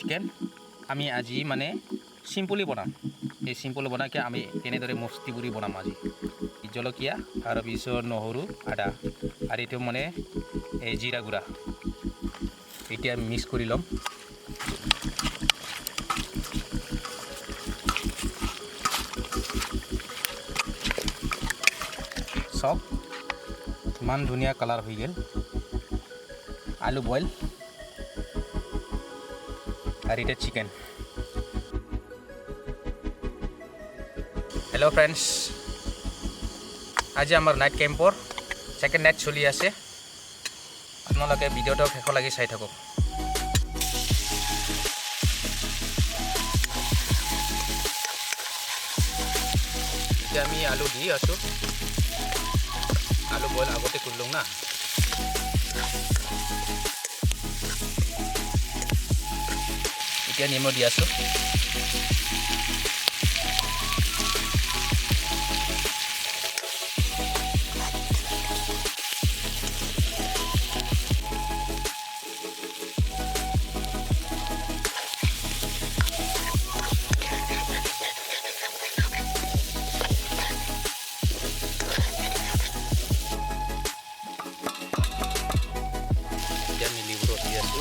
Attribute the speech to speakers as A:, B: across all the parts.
A: Chicken আমি আজি মানে সিম্পলি বনাম এই সিম্পল বনাকে আমি তেনেদৰে মস্তি পুৰি বনাম আজি জলকীয়া আৰু পিছত নহৰু আদা আৰু এইটো মানে এই জিৰা গুড়া এতিয়া মিক্স কৰি ল'ম সব ইমান ধুনীয়া কালাৰ হৈ গ'ল আলু বইল আর এটা চিকেন हेलो फ्रेंड्स आज आमार नाइट कैम्पर सेकेंड नाइट चलि आछे आपनालोके भिडिओटा शेषলৈকে চাই থাকক এতিয়া আমি আলু দি আছো আলু বইল আগতে করলুম না এতিয়া নিমখ দি আছো এতিয়া আমি লিবু ৰস দি আছো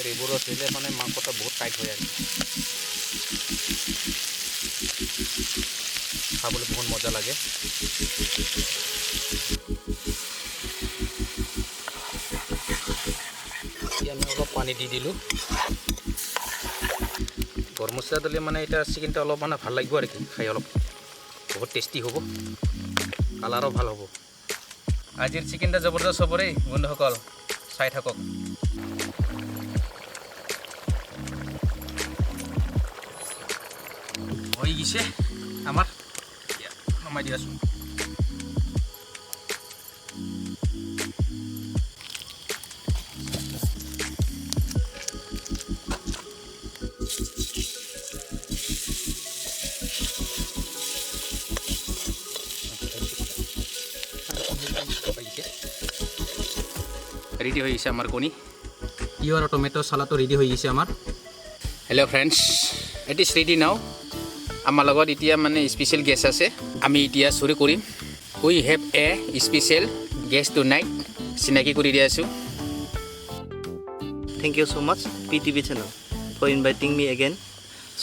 A: লিবু ৰস দিলে মানে মাংসটা বহুত টাইট হৈ আছে খাবলৈ বহুত মজা লাগে এতিয়া আমি অলপ পানী দি দিলোঁ গৰম মছলা দিলে মানে এটা চিকেনটা অলপ মানে ভাল লাগিব আৰু কি খাই অলপ বহুত টেষ্টি হ'ব কালাৰো ভাল হ'ব আজিৰ চিকেনটা জবৰদস্ত হ'ব দেই বন্ধুসকল চাই থাকক হৈ গৈছে আমাৰ নমাই দি আছোঁ रेडी हो गई आमार कणी इयो और टमेटो सालाद रेडी हो गई आमार hello friends it is ready now आमार लगत इतिया माने स्पेशल गेस्ट आछे आमी इतिया शुरू करिम we have a special guest tonight सिनाकी करि दि आछु
B: Thank you so much PTV channel for inviting me again.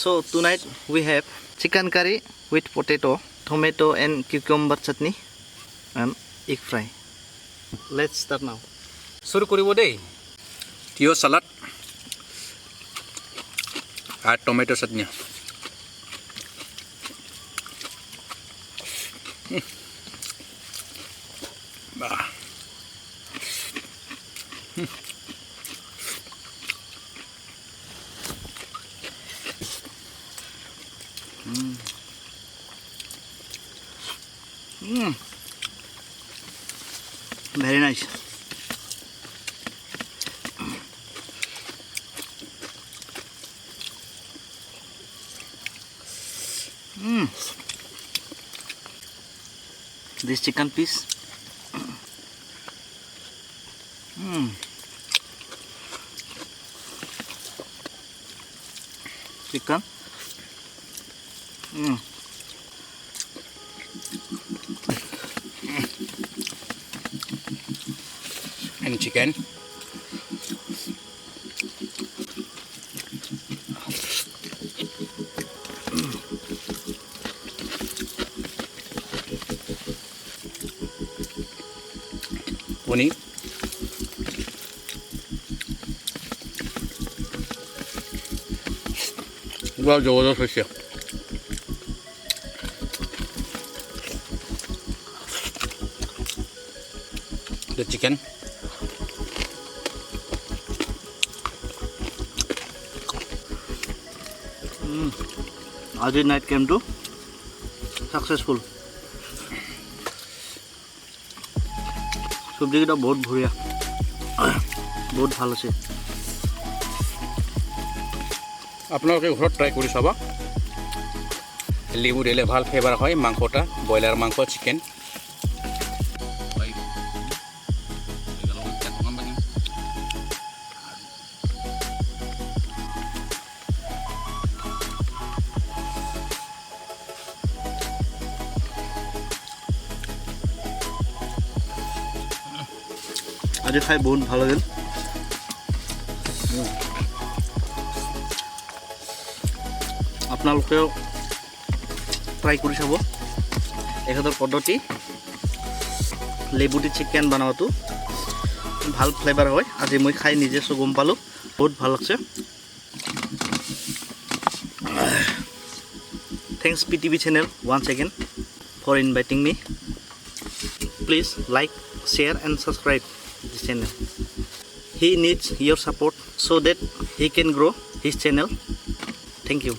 B: So tonight we have chicken curry with potato, tomato and cucumber chutney and egg fry. Let's start now.
A: शुरू करिब देई तियो salad और tomato चटनी वाह
B: Very nice. This chicken piece. Chicken.
A: And chicken. Pony. Well, the fish here. The chicken.
B: Our night came to successful. सब्जी केटा बहुत बढ़िया बहुत ভাল আছে
A: আপোনালোকে ঘৰত ট্ৰাই কৰি চাবা লিবু দিলে ভাল ফ্লেভাৰ হয় মাংসটা ব্ৰইলাৰ মাংস চিকেন
B: আজি খাই বহুত ভাল লাগিল আপোনালোকেও ট্ৰাই কৰি চাব এখেতৰ পদ্ধতি লেবু দি চিকেন বনাওয়াটো ভাল ফ্লেভাৰ হয় আজি মই খাই নিজে গম পালোঁ বহুত ভাল লাগছে Thanks PTV channel once again for inviting me. Please like, share and subscribe this channel. He needs your support so that he can grow his channel. Thank you.